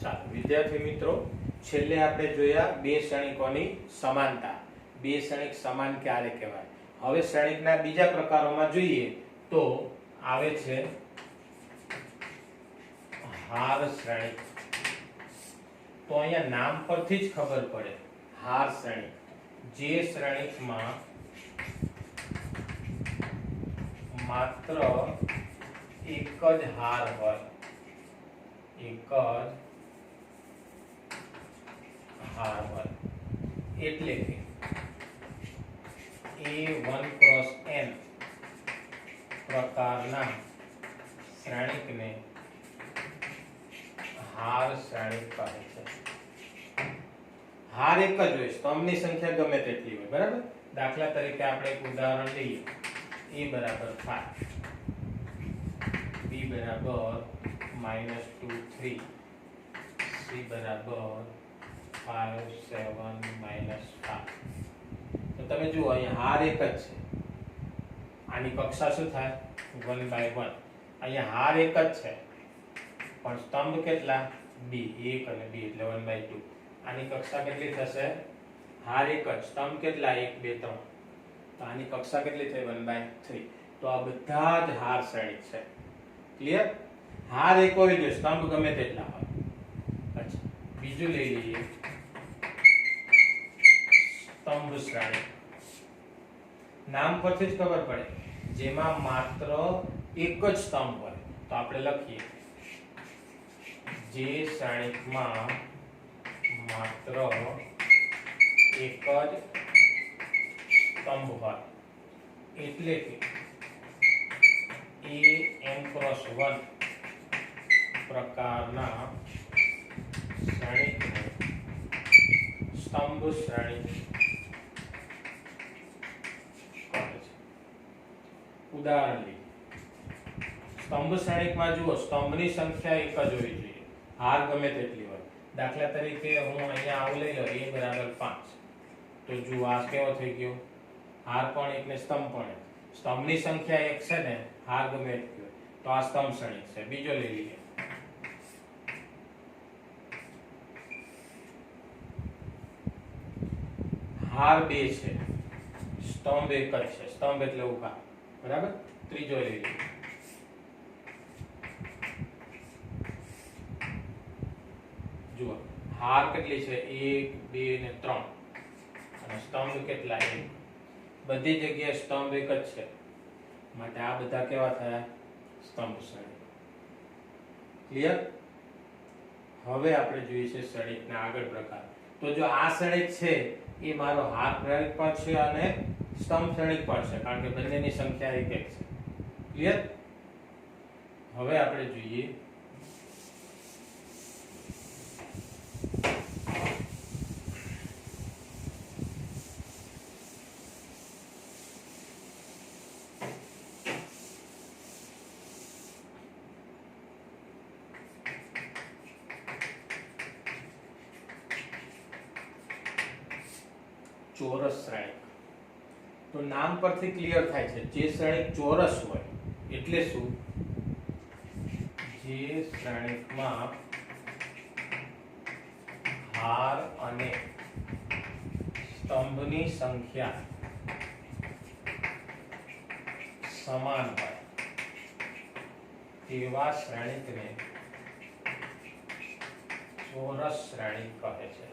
ચાલો વિદ્યાર્થી મિત્રો, છેલ્લે આપણે જોયા બે શ્રેણિકોની સમાનતા. બે શ્રેણિક સમાન ક્યારે કહેવાય? હવે શ્રેણિકના બીજા પ્રકારોમાં જોઈએ તો આવે છે હાર શ્રેણિક. તો અહીંયા નામ પરથી જ ખબર પડે, હાર શ્રેણિક. જે શ્રેણિકમાં માત્ર એક જ હાર હોય, એક જ હાર હોય, એટલે કે A1 cross n પ્રકારના શ્રેણિકને હાર શ્રેણિક કહે છે. હાર એક જ હોય, સ્તંભની સંખ્યા ગમે તેટલી હોય, બરાબર. દાખલા તરીકે આપણે એક ઉદાહરણ લઈએ. A બરાબર 5, B બરાબર -2 3, C બરાબર 5 7 -5. તો તમે જુઓ અહીંયા હાર એક જ છે. આની કક્ષા શું થાય? 1/1. અહીંયા હાર એક જ છે પણ સ્તંભ કેટલા? B, 1 અને B એટલે 1/2. આની કક્ષા કેટલી થશે? હાર એક જ, સ્તંભ કેટલા? 1 2 3. તો આની કક્ષા કેટલી થઈ? 1/3. તો આ બધા જ હાર શ્રેણિક છે. ક્લિયર? હાર એક હોય જો સ્તંભ ગમે તેટલા હોય. અચ્છા, બીજું લઈ લઈએ સ્તંભ શ્રેણિક. નામ પરથી જ ખબર પડે, જેમાં માત્ર એક જ સ્તંભ હોય. તો આપણે લખીએ, જે શ્રેણિકમાં માત્ર એક જ સ્તંભ હોય, એટલે કે AM×1 પ્રકારના શ્રેણિકને સ્તંભ શ્રેણિક કહે છે. ઉદાહરણ લઈએ. સ્તંભ શ્રેણિકમાં જુઓ, સ્તંભની સંખ્યા એક જ હોવી જોઈએ, હાર ગમે તેટલી હોય. દાખલા તરીકે હું અહીંયા આવું લઈ લો, A બરાબર 5. તો જુઓ આ કેવો થઈ ગયો? હાર પણ એક ને સ્તંભ પણ એક. સ્તંભની સંખ્યા એક છે ને, હાર ગમે એટલી હોય, તો આ સ્તંભ શ્રેણિક છે. બીજો લઈ લઈએ. હાર 2 છે, સ્તંભ એક જ છે. સ્તંભ એટલે ઊભા, બરાબર. ત્રીજો લઈ લઈએ. જુઓ હાર કેટલી છે? 1 2 ને 3 અને સ્તંભ કેટલા? 1. બધી જગ્યાએ સ્તંભ એક જ છે, માટે આ બધા કેવા થયા? સ્તંભ શ્રેણિક. ક્લિયર? હવે આપણે જોઈએ છે શ્રેણિકના આગળ પ્રકાર. તો જો આ શ્રેણિક છે એ મારો હાર શ્રેણિક પણ છે અને સ્તંભ શ્રેણિક પણ છે, કારણ કે બંનેની સંખ્યા એક એક છે. ક્લિયર? હવે આપણે જોઈએ ચોરસ શ્રેણિક. તો નામ પરથી ક્લિયર થાય છે, જે શ્રેણિક ચોરસ હોય એટલે શું? જે શ્રેણિકમાં હાર અને સ્તંભની સંખ્યા સમાન હોય તેવા શ્રેણિકને ચોરસ શ્રેણિક કહે છે.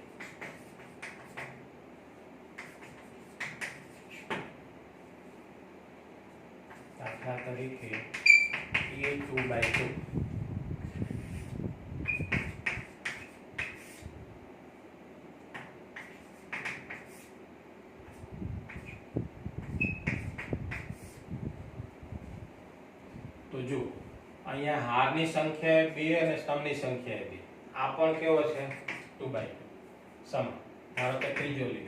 દાખલા તરીકે A2/2. તો જો અહીંયા હારની સંખ્યા 2 અને સ્તંભની સંખ્યા 2. આ પણ કેવો છે? 2/2 સમાન. ધારો કે ત્રીજો લઈએ.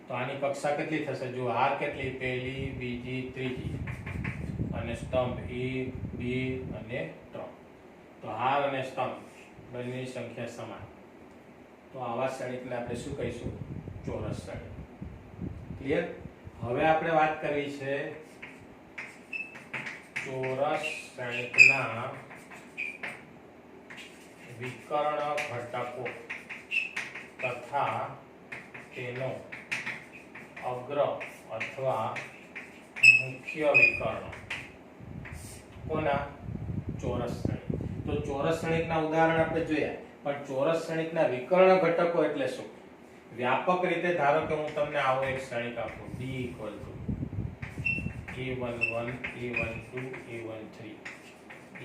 તો આની કક્ષા કેટલી થશે? જો હાર કેટલી? પહેલી, બીજી, ત્રીજી અને સ્તંભ 1 2 અને 3. તો હાર અને સ્તંભ બંનેની સંખ્યા સમાન. તો આવા શ્રેણિકને આપણે શું કહીશું? ચોરસ શ્રેણિક. ક્લિયર? હવે આપણે વાત કરવી છે ચોરસ શ્રેણિકના વિકર્ણ ઘટકો તથા તેનો અગ્ર અથવા મુખ્ય વિકર્ણ કોના ચોરસ શ્રેણિક. તો ચોરસ શ્રેણિકના ઉદાહરણ આપણે જોયા, પણ ચોરસ શ્રેણિકના વિકર્ણ ઘટકો એટલે શું? વ્યાપક રીતે ધારો કે હું તમને આવો એક શ્રેણિક આપું D = A11 A12 A13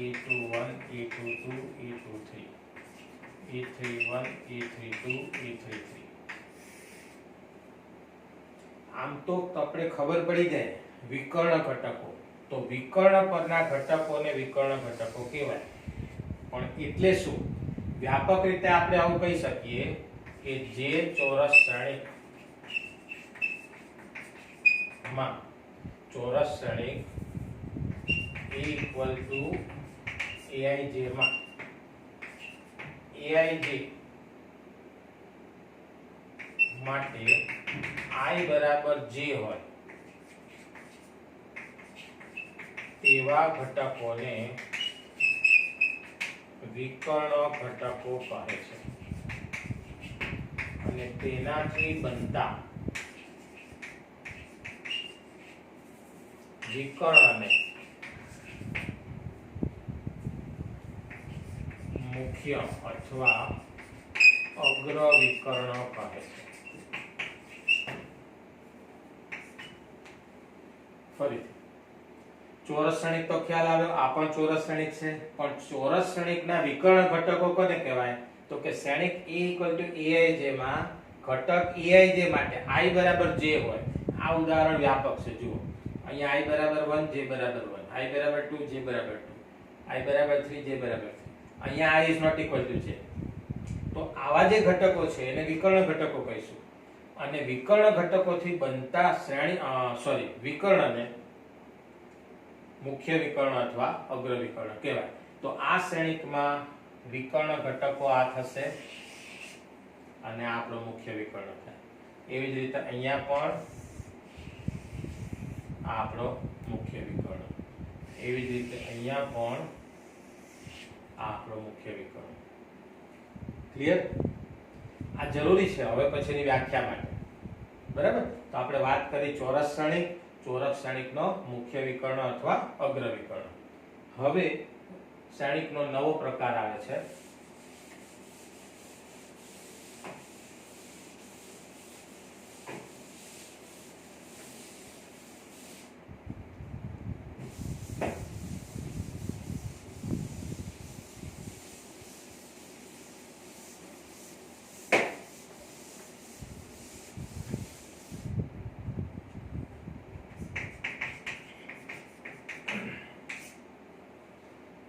A21 A22 A23 A31 A32 A33. આમ તો આપણે ખબર પડી જાય વિકર્ણ ઘટકો, તો વિકર્ણ પરના ઘટકોને વિકર્ણ ઘટકો કહેવાય. પણ એટલે શું? વ્યાપક રીતે આપણે આવું કહી શકીએ કે જે ચોરસ શ્રેણિકમાં ચોરસ શ્રેણિક A = Aij માં Aij માટે I બરાબર J હોય તેવા ઘટકોને વિકર્ણ ઘટકો કહે છે. અને તેનાથી બનતા વિકર્ણને મુખ્ય અથવા અગ્ર વિકર્ણ કહે છે. ફરીથી ચોરસ શ્રેણિક તો ખ્યાલ આવ્યો, આ પણ ચોરસ શ્રેણિક છે, પણ ચોરસ શ્રેણિકના વિકર્ણ ઘટકો કોને કહેવાય? તો કે શ્રેણિક A = Aij માં ઘટક Aij માટે I બરાબર J હોય. આ ઉદાહરણ વ્યાપક છે. જુઓ અહીંયા I બરાબર 1 J બરાબર 1, I બરાબર 2 J બરાબર 2, I બરાબર 3 J બરાબર 3. અહીંયા I ≠ J. તો આવા જે ઘટકો છે એને વિકર્ણ ઘટકો કહીશું. અને વિકર્ણ ઘટકોથી બનતા વિકર્ણને મુખ્ય વિકર્ણ અથવા અગ્ર વિકર્ણ કહેવાય. તો આ શ્રેણિકમાં વિકર્ણ ઘટકો આ થશે અને આ આપણો મુખ્ય વિકર્ણ થાય. એવી જ રીતે અહીંયા પણ આ આપણો મુખ્ય વિકર્ણ, એવી જ રીતે અહીંયા પણ આ આપણો મુખ્ય વિકર્ણ. ક્લિયર? આ જરૂરી છે હવે પછીની વ્યાખ્યા માટે. બરાબર? તો આપણે વાત કરી ચોરસ શ્રેણિક, ચોરસ શ્રેણિકનો મુખ્ય વિકર્ણ અથવા અગ્ર વિકર્ણ. હવે શ્રેણિકનો નવો પ્રકાર આવે છે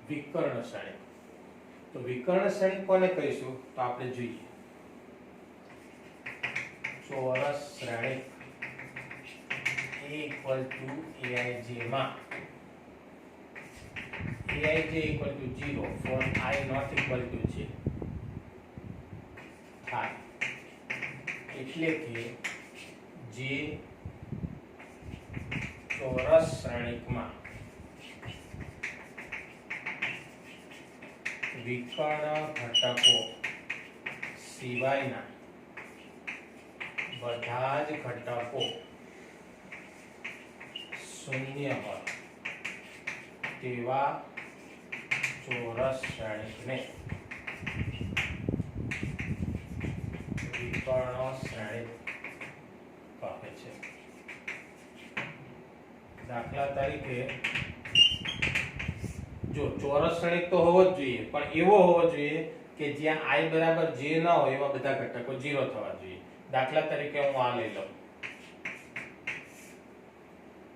વિકર્ણ શ્રેણિક. તો વિકર્ણ શ્રેણિક કોને કહીશું? તો આપણે જોઈએ ચોરસ શ્રેણિક A = Aij માં Aij = 0 for I ≠ J થાય. એટલે કે જે ચોરસ શ્રેણિકમાં વિકર્ણ ઘટકો સિવાયના બધા જ ઘટકો શૂન્ય હોય તેવા ચોરસ શ્રેણિકને વિકર્ણ શ્રેણિક કહે છે. દાખલા તરીકે જો ચોરસ શ્રેણિક તો હોવો જ જોઈએ, પણ એવો હોવો જોઈએ કે જ્યાં I બરાબર J ન હોય એવા બધા ઘટકો 0 થવા જોઈએ. દાખલા તરીકે હું આ લઈ લઉં,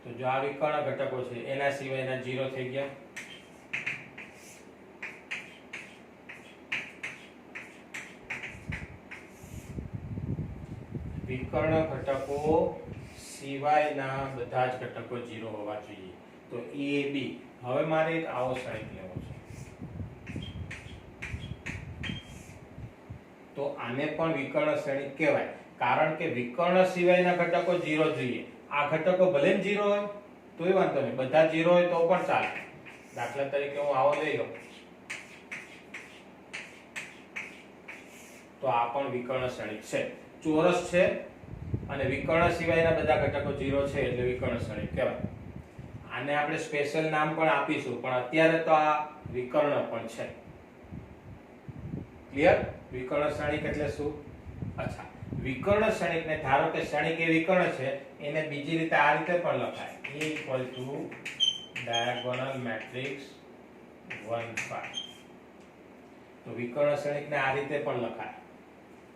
તો જો આ વિકર્ણ ઘટકો છે એના સિવાયના 0 થઈ ગયા. વિકર્ણ ઘટકો સિવાયના બધા જ ઘટકો 0 હોવા જોઈએ. તો A B. હવે મારે એક આવો શ્રેણિક લેવો છે, તો આને પણ વિકર્ણ શ્રેણિક કહેવાય, કારણ કે વિકર્ણ સિવાયના ઘટકો 0 જોઈએ. આ ઘટકો ભલે 0 હોય તોય વાંધો નહીં, બધા 0 હોય તો પણ ચાલે. દાખલા તરીકે હું આવો લઈ લઉં તો આ પણ વિકર્ણ ક્ષણિક છે. ચોરસ છે અને વિકર્ણ સિવાયના બધા ઘટકો 0 છે એટલે વિકર્ણ ક્ષણિક કહેવાય. આને આપણે સ્પેશિયલ નામ પણ આપીશું, પણ અત્યારે તો આ વિકર્ણ પણ છે. ક્લિયર? વિકર્ણ ક્ષણિક એટલે શું? અચ્છા, વિકર્ણ ક્ષણિકને ધારો કે ક્ષણિક એ વિકર્ણ છે, એને બીજી રીતે આ રીતે પણ લખાય, E = diagonal matrix 1 5. તો વિકર્ણ ક્ષણિકને આ રીતે પણ લખાય,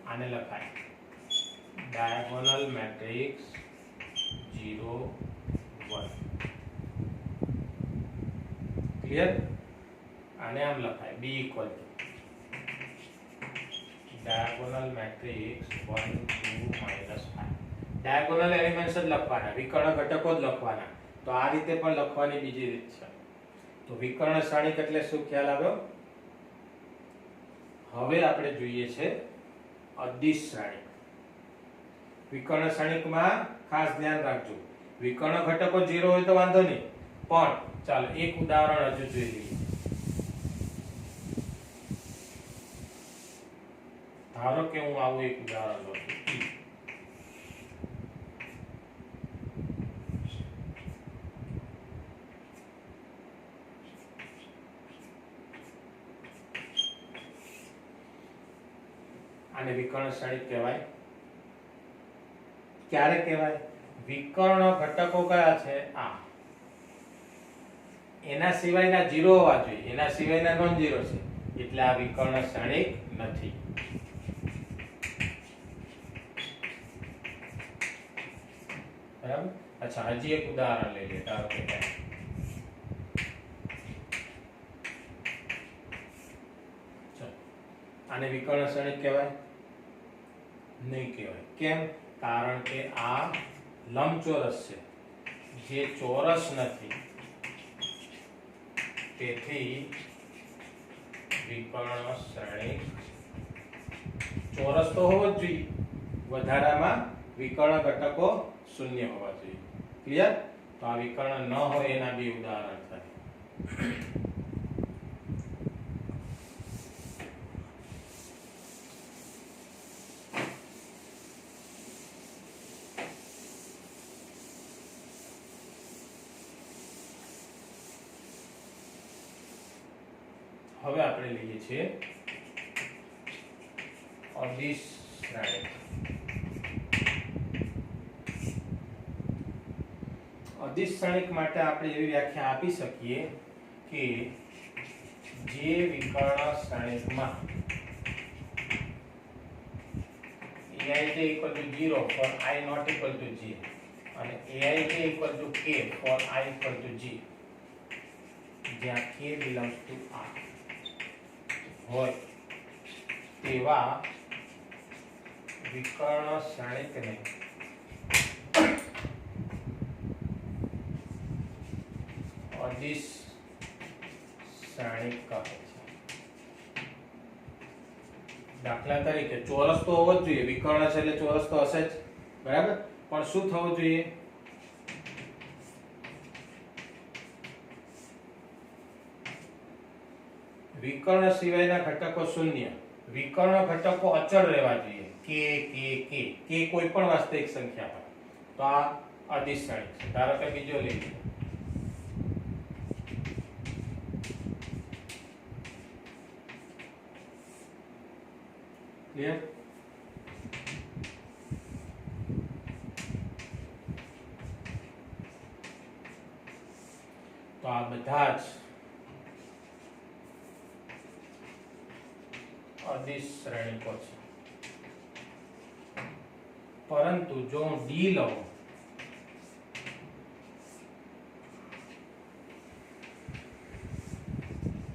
આને લખાય diagonal matrix 0 1. ક્લિયર? આને આમ લખાય B = diagonal matrix 1 2 -5. diagonal elements જ લખવાના, વિકર્ણ ઘટકો જ લખવાના. તો આ રીતે પણ લખવાની બીજી રીત છે. તો વિકર્ણ ક્ષણિક એટલે શું, ખ્યાલ આવ્યો? હવે આપણે જોઈએ છે અદિશ ક્ષણિક. વિકર્ણ ક્ષણિકમાં ખાસ ધ્યાન રાખજો, વિકર્ણ ઘટકો 0 હોય તો વાંધો નહીં, પણ ચાલો એક ઉદાહરણ હજુ જોઈ લઈએ. ધારો કે હું આવું એક ઉદાહરણ લઉં છું. આને વિકર્ણ ક્ષણિક કહેવાય. ક્યારે કહેવાય? વિકર્ણ ઘટકો કયા છે? આ એના સિવાયના 0 હોવા જોઈએ, એના સિવાયના નોન 0 છે એટલે આ વિકર્ણ ક્ષણિક નથી. બરાબર? અચ્છા, હજી એક ઉદાહરણ લઈ લઈએ. ધારો કે આને વિકર્ણ ક્ષણિક કહેવાય? નહીં કહેવાય. કેમ? કારણ કે આ લંબચોરસ છે, જે ચોરસ નથી, તેથી વિકર્ણ ક્ષણિક. ચોરસ તો હોવો જ જોઈએ, વધારામાં વિકર્ણ ઘટકો 0 હોવા જોઈએ. ક્લિયર? તો આ વિકર્ણ ન હોય એના બે ઉદાહરણ થાય. હવે આપણે લઈએ છીએ અદિશ ક્ષણિક. અદિશ ક્ષણિક માટે આપણે એવી વ્યાખ્યા આપી શકીએ કે જે વિકર્ણ ક્ષણિકમાં Aij = 0 for I not equal to J અને Aij = K for I equal to G, જ્યાં K belongs to R હોય તેવા વિકર્ણ ક્ષણિકને અદિશ ક્ષણિક કહે છે. દાખલા તરીકે ચોરસ તો હોવો જ જોઈએ, વિકર્ણ છે એટલે ચોરસ તો હશે જ, બરાબર? પણ શું થવું જોઈએ? વિકર્ણ સિવાયના ઘટકો 0, વિકર્ણ ઘટકો અચળ રહેવા જોઈએ, કે કોઈ પણ વાસ્તવિક સંખ્યા હોય. તો આ અદિશ ક્ષણિક છે. ધારો કે બીજો લઈ લો. ક્લિયર? તો આ બધા જ અદિશ શ્રેણીકો છે. પરંતુ જો હું ડી લઉં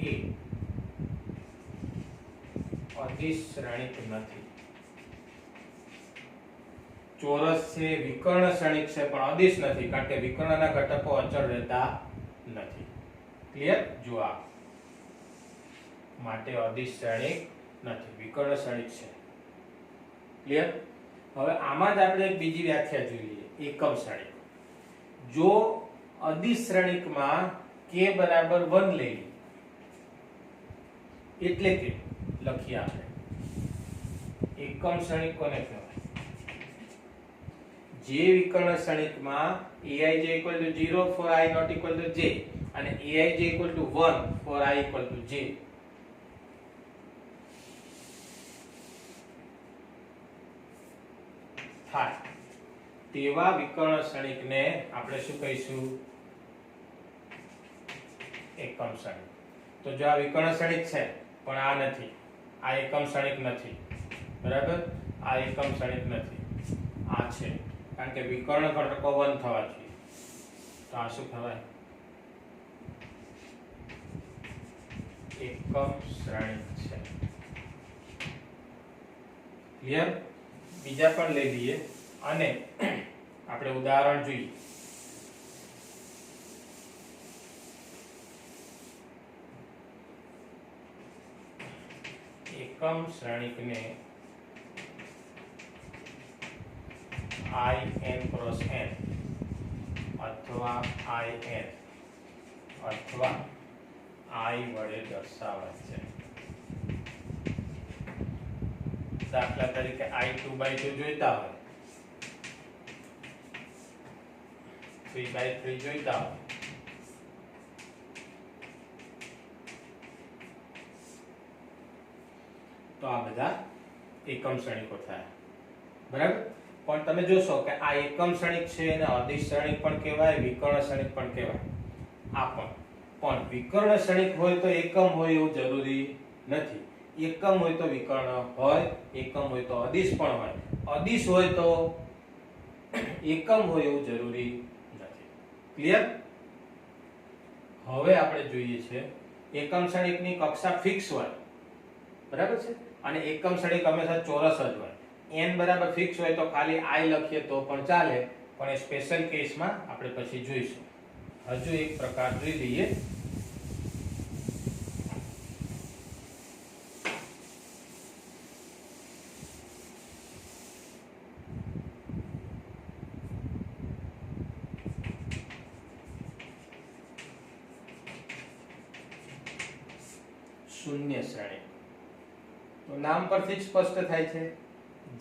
એ અદિશ શ્રેણીક નથી. ચોરસ છે, વિકર્ણ શ્રેણીક છે, પણ અદિશ નથી, કારણ કે વિકર્ણના ઘટકો અચળ રહેતા નથી. ક્લિયર? જો આ માટે અદિશ શ્રેણીક નથી, વિકર્ણ શ્રેણીક છે. ક્લિયર? હવે આમાં જ આપણે એક બીજી વ્યાખ્યા જોઈ લઈએ, એકમ શ્રેણીક. જો અધિશ્રેણિકમાં k બરાબર 1 લઈ એટલે કે લખીએ આપણે એકમ શ્રેણિક કોને કહેવાય? જે વિકર્ણ શ્રેણિકમાં aij = 0 for I not equal to j અને aij = 1 for I equal to j થાય તેવા વિકર્ણ શ્રેણિકને આપણે શું કહીશું? એકમ શ્રેણિક. તો જો આ વિકર્ણ શ્રેણિક છે પણ આ નથી, આ એકમ શ્રેણિક નથી, બરાબર? આ એકમ શ્રેણિક નથી, આ છે, કારણ કે વિકર્ણ ઘટકો 1 થવા જોઈએ. તો આ શું કહેવાય? એકમ શ્રેણિક છે. ક્લિયર? બીજા પણ લઈ લઈએ અને આપણે ઉદાહરણ જોઈએ. એકમ શ્રેણિકને in cross n અથવા in અથવા I વડે દર્શાવાય છે. દાખલા તરીકે I2/2 જોઈતા હોય, 3/3 જોઈતા હોય, તો આ બધા એકમ શ્રેણિકો થયા, બરાબર? પણ તમે જોશો કે આ એકમ શ્રેણિક છે અને અધિશ્રેણિક પણ કહેવાય, વિકર્ણ શ્રેણિક પણ કહેવાય. આ પણ વિકર્ણ શ્રેણિક હોય તો એકમ હોય એવું જરૂરી નથી. એકમ હોય તો વિકર્ણ હોય, એકમ હોય તો અદિશ પણ હોય, અદિશ હોય તો એકમ હોય એવું જરૂરી નથી. ક્લિયર? હવે આપણે જોઈએ છે એકમ શ્રેણિકની કક્ષા ફિક્સ હોય, બરાબર છે? અને એકમ શ્રેણિક હંમેશા ચોરસ જ હોય. n બરાબર ફિક્સ હોય તો ખાલી I લખીએ તો પણ ચાલે, પણ એ સ્પેશિયલ કેસમાં આપણે પછી જોઈશું. હજુ એક પ્રકાર જોઈ લઈએ. શૂન્ય શ્રેણિક. તો નામ પરથી જ સ્પષ્ટ થાય છે,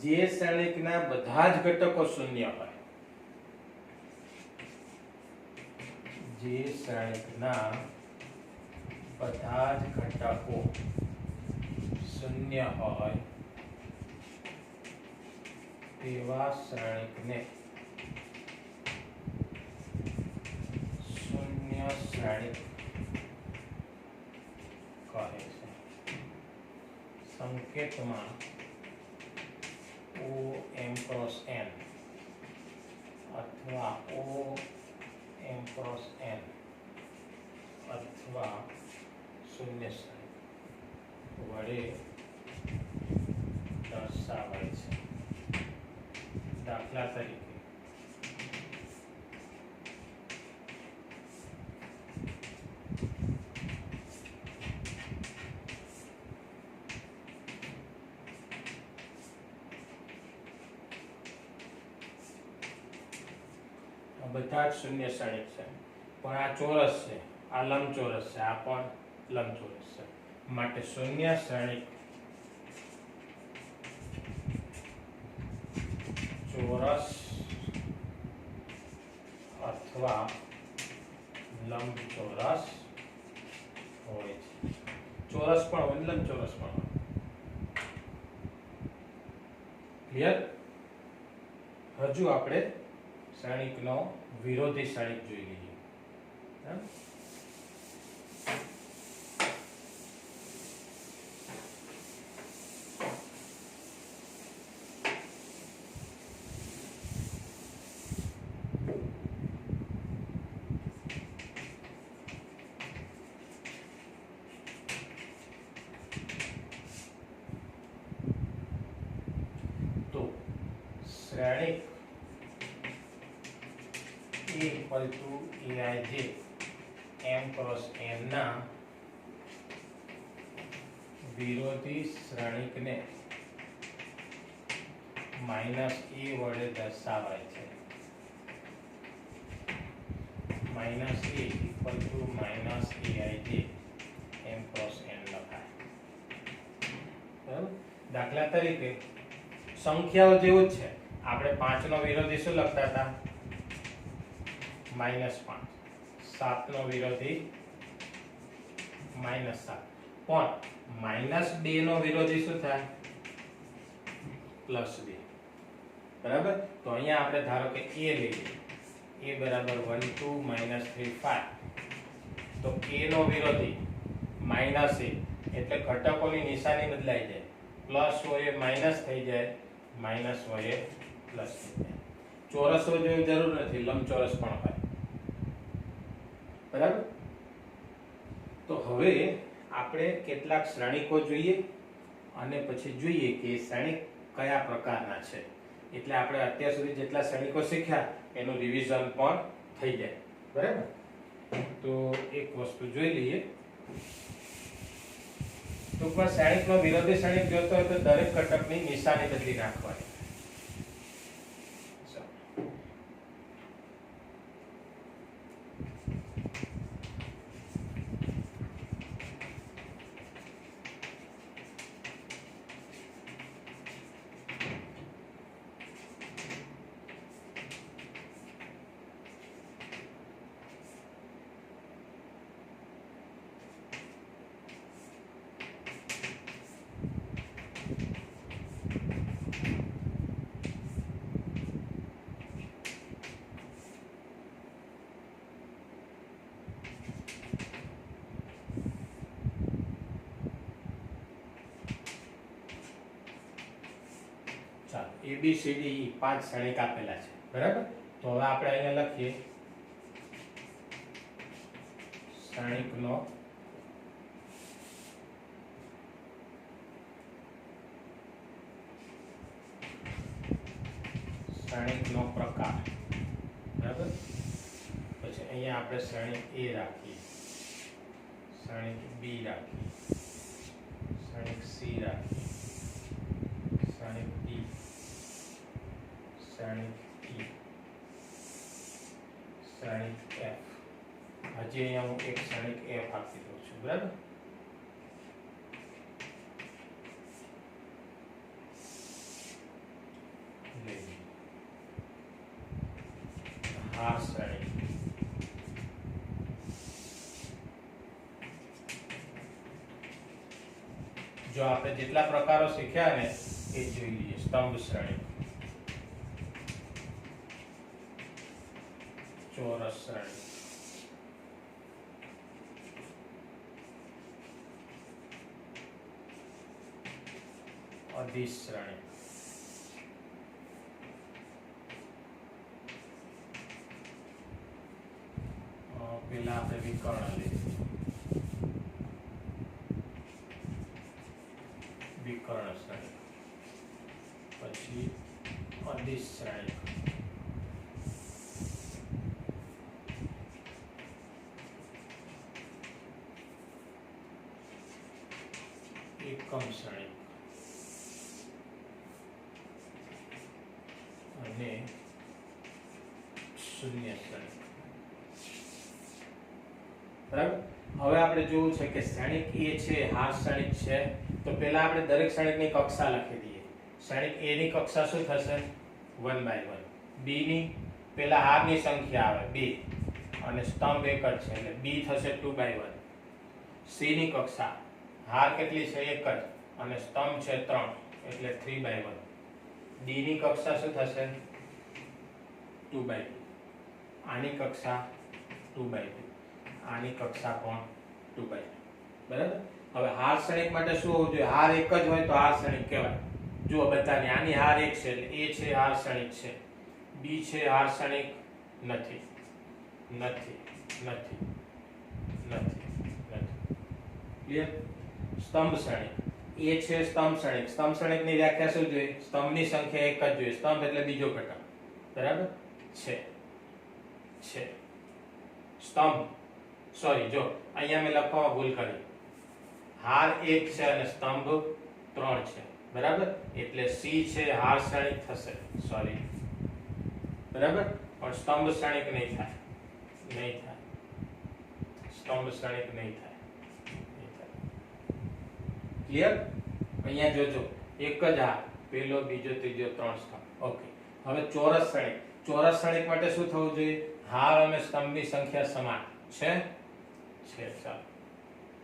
જે શ્રેણિકના બધા જ ઘટકો શૂન્ય હોય, જે શ્રેણિકના બધા જ ઘટકો શૂન્ય હોય તેવા શ્રેણિકને શૂન્ય શ્રેણિક કહે છે. સંકેતમાં OM cross n અથવા OM cross n અથવા શૂન્ય શ્રેણિક વડે દર્શાવાય છે. દાખલા તરીકે બધા જ શૂન્ય શ્રેણિક છે, પણ આ ચોરસ છે, આ લંબચોરસ છે, આ પણ લંબચોરસ છે. માટે શૂન્ય શ્રેણિક ચોરસ અથવા લંબચોરસ હોય છે. ચોરસ પણ હોય, લંબચોરસ પણ હોય. ક્લિયર? હજુ આપણે શ્રેણિકનો વિરોધી શ્રેણિક જોઈ લઈએ. તો શ્રેણિક A=Aij m cross n ના વિરોધી શ્રેણિકને -a વડે દર્શાવાય છે. -a minus A equal to minus aij m cross n લખાય. બરાબર. દાખલા તરીકે સંખ્યાઓ જેવું જ છે. આપણે 5 નો વિરોધી શું લખતા હતા? -5. 7 નો વિરોધી -7. પણ -2 નો વિરોધી શું થાય? +2. બરાબર. તો અહીંયા આપણે ધારો કે a લઈએ. a બરાબર 1 2 -3 5. તો a નો વિરોધી -a એટલે ઘટકોની નિશાની બદલાઈ જાય. પ્લસ હોય એ માઈનસ થઈ જાય, માઈનસ હોય એ પ્લસ થઈ જાય. ચોરસ હોય જેવી જરૂર નથી, લંબચોરસ પણ હોય. બરાબર. તો હવે આપણે કેટલાક શ્રેણિકો જોઈએ અને પછી જોઈએ કે એ શ્રેણિક કયા પ્રકારના છે. એટલે આપણે અત્યાર સુધી જેટલા શ્રેણિકો શીખ્યા એનું રિવિઝન પણ થઈ જાય. બરાબર. તો એક વસ્તુ જોઈ લઈએ. ટૂંકમાં શ્રેણિકનો વિરોધી શ્રેણિક જોતો હોય તો દરેક ઘટકની નિશાની બદલી નાખવાની. ABCD 5 શ્રેણિક આપેલા છે. બરાબર. તો હવે આપણે અહીંયા લખીએ શ્રેણિકનો પ્રકાર. બરાબર. પછી અહીંયા આપણે શ્રેણિક A રાખીએ, શ્રેણિક B રાખીએ, શ્રેણિક C રાખીએ, શ્રેણિક D, શ્રેણિક E, શ્રેણિક F. હજી અહીંયા હું એક શ્રેણિક F આપી દઉં છું. બરાબર. હાર શ્રેણિક. જો આપણે જેટલા પ્રકારો શીખ્યા ને એ જોઈ લઈએ. સ્તંભ શ્રેણિક, ચોરસ શ્રેણિક, અદિશ શ્રેણિક, પેલા આપણે વિકર્ણ લઈએ, વિકર્ણ શ્રેણિક, પછી અદિશ શ્રેણિક, એકમ શ્રેણિક અને શૂન્ય શ્રેણિક. બરાબર. હવે આપણે જોવું છે કે શ્રેણિક A છે, હાર શ્રેણિક છે. તો પહેલા આપણે દરેક શ્રેણિકની કક્ષા લખી દઈએ. શ્રેણિક A ની કક્ષા શું થશે? 1/1. B ની પહેલા હારની સંખ્યા આવે 2 અને સ્તંભ એક જ છે એટલે B થશે 2/1. C ની કક્ષા હાર કેટલી છે? એક જ અને સ્તંભ છે 3 એટલે 3/1. D ની કક્ષા શું થશે? 2/2. આની કક્ષા 2/2. આની કક્ષા પણ 2/2. બરાબર. હવે હાર શ્રેણિક માટે શું હોવું જોઈએ? હાર એક જ હોય તો હાર શ્રેણિક કહેવાય. જુઓ બધાની આની હાર એક છે એટલે A છે હાર શ્રેણિક છે, B છે હાર શ્રેણિક નથી, નથી, નથી, નથી, નથી. ક્લિયર? સ્તંભ શ્રેણિક A છે સ્તંભ શ્રેણિક. સ્તંભ શ્રેણિકની વ્યાખ્યા શું જોઈએ? સ્તંભની સંખ્યા એક જ જોઈએ. સ્તંભ એટલે બીજો ઘટક. બરાબર છે. છે સ્તંભ સોરી જો અહીંયા મેં લખવામાં ભૂલ કરી. હાર 1 છે અને સ્તંભ 3 છે. બરાબર. એટલે C છે હાર શ્રેણિક થશે. સોરી. બરાબર. પણ સ્તંભ શ્રેણિક નહીં થાય, નહીં થાય. સ્તંભ શ્રેણિક નહીં થાય. ક્લિયર? અહીંયા જોજો એક જ આ પહેલો બીજો ત્રીજો ત્રણ સ્તંભ. ઓકે, હવે ચોરસ શ્રેણિક. ચોરસ શ્રેણિક માટે શું થવું જોઈએ? હાર અને સ્તંભની સંખ્યા સમાન છે. ચાલો,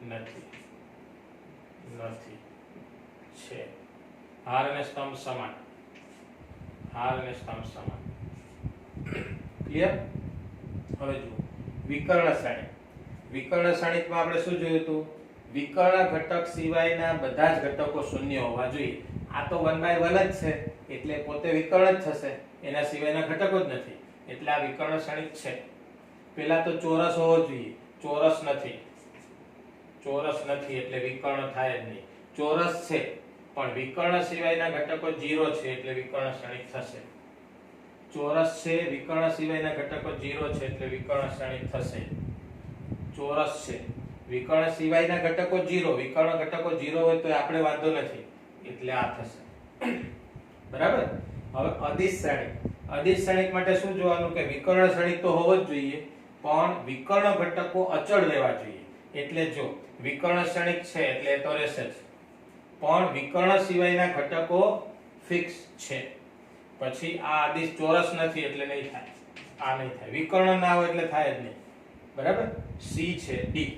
નથી છે. હાર અને સ્તંભ સમાન. ક્લિયર? હવે જુઓ વિકર્ણ શ્રેણિક. વિકર્ણ શ્રેણિકમાં આપણે શું જોયું હતું? વિકર્ણ ઘટક સિવાયના બધા જ ઘટકો શૂન્ય હોવા જોઈએ. આ તો 1 by 1 જ છે એટલે પોતે વિકર્ણ જ થશે, એના સિવાયના ઘટકો જ નથી એટલે આ વિકર્ણ શ્રેણિક છે. પહેલા તો ચોરસ હોવો જોઈએ. ચોરસ નથી એટલે વિકર્ણ થાય જ નહીં. ચોરસ છે પણ વિકર્ણ સિવાયના ઘટકો 0 છે એટલે વિકર્ણ શ્રેણિક થશે. ચોરસ છે, વિકર્ણ સિવાયના ઘટકો 0 છે એટલે વિકર્ણ શ્રેણિક થશે. ચોરસ છે, વિકર્ણ સિવાયના ઘટકો 0, વિકર્ણ ઘટકો 0 હોય તો આપણે વાંધો નથી એટલે આ થશે. બરાબર? હવે અદિશ શ્રેણિક. અદિશ શ્રેણિક માટે શું જોવાનું કે વિકર્ણ શ્રેણિક તો હોવો જ જોઈએ પણ વિકર્ણ ઘટકો અચળ રહેવા જોઈએ. એટલે જો વિકર્ણ શ્રેણિક છે એટલે તો રહેશે જ પણ વિકર્ણ સિવાયના ઘટકો ફિક્સ છે. પછી આ અદિશ ચોરસ નથી એટલે નહીં થાય. આ નહીં થાય. વિકર્ણ ના હોય એટલે થાય જ નહીં. બરાબર? સી છે, ડી.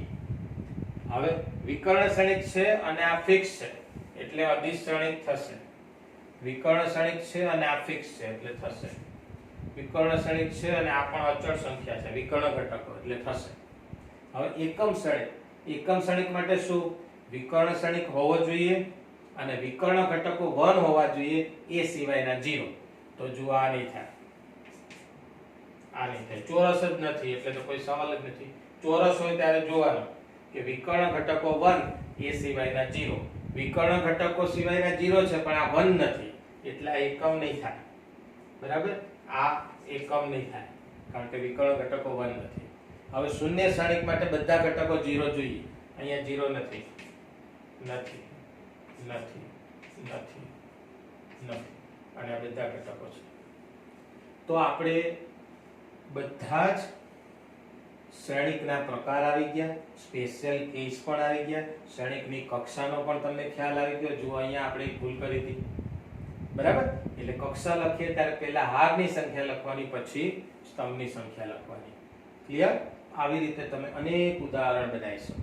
હવે વિકર્ણ શ્રેણિક છે અને આ ફિક્સ છે એટલે અદિશ શ્રેણિક થશે. વિકર્ણ શ્રેણિક છે અને આ ફિક્સ છે એટલે થશે. વિકર્ણ શ્રેણિક છે અને આ પણ અચળ સંખ્યા છે વિકર્ણ ઘટકો એટલે થશે. હવે એકમ શ્રેણિક. એકમ શ્રેણિક માટે શું? વિકર્ણ શ્રેણિક હોવો જોઈએ અને વિકર્ણ ઘટકો 1 હોવા જોઈએ એ સિવાયના 0. તો જુઓ આ નહીં થાય. ચોરસ જ નથી એટલે તો કોઈ સવાલ જ નથી. ચોરસ હોય ત્યારે જોવાનું કે વિકર્ણ ઘટકો 1 એ સિવાયના 0. વિકર્ણ ઘટકો સિવાયના 0 છે પણ આ 1 નથી એટલે આ એકમ નહીં થાય. બરાબર? આ એકમ નહીં થાય કારણ કે વિકર્ણ ઘટકો 1 નથી. હવે શૂન્ય શ્રેણિક માટે બધા ઘટકો 0 જોઈએ. અહીંયા 0 નથી અને આ બધા ઘટકો છે. તો આપણે બધા જ શ્રેણિકના પ્રકાર આવી ગયા, સ્પેશિયલ કેસ પણ આવી ગયા, શ્રેણિકની કક્ષાનો પણ તમને ખ્યાલ આવી ગયો. જો અહીંયા આપણે ભૂલ કરી હતી. બરાબર? એટલે કક્ષા લખીએ ત્યારે પહેલા હારની સંખ્યા લખવાની પછી સ્તંભની સંખ્યા લખવાની. ક્લિયર? આવી રીતે તમે અનેક ઉદાહરણ બનાવી શકો.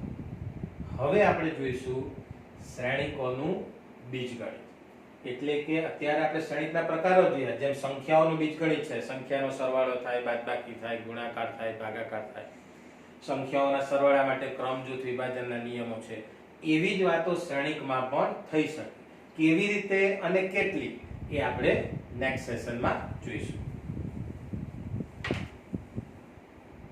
હવે આપણે જોઈશું શ્રેણિકોનું બીજગણિત. એટલે કે અત્યારે આપણે શ્રેણિકના પ્રકારો જોયા. જેમ સંખ્યાઓનું બીજગણિત છે, સંખ્યાનો સરવાળો થાય, બાદબાકી થાય, ગુણાકાર થાય, ભાગાકાર થાય. સંખ્યાઓના સરવાળા માટે ક્રમ જૂથ વિભાજનના નિયમો છે. એવી જ વાતો શ્રેણિકમાં પણ થઈ શકે. કેવી રીતે અને કેટલી એ આપણે નેક્સ્ટ સેશનમાં જોઈશું.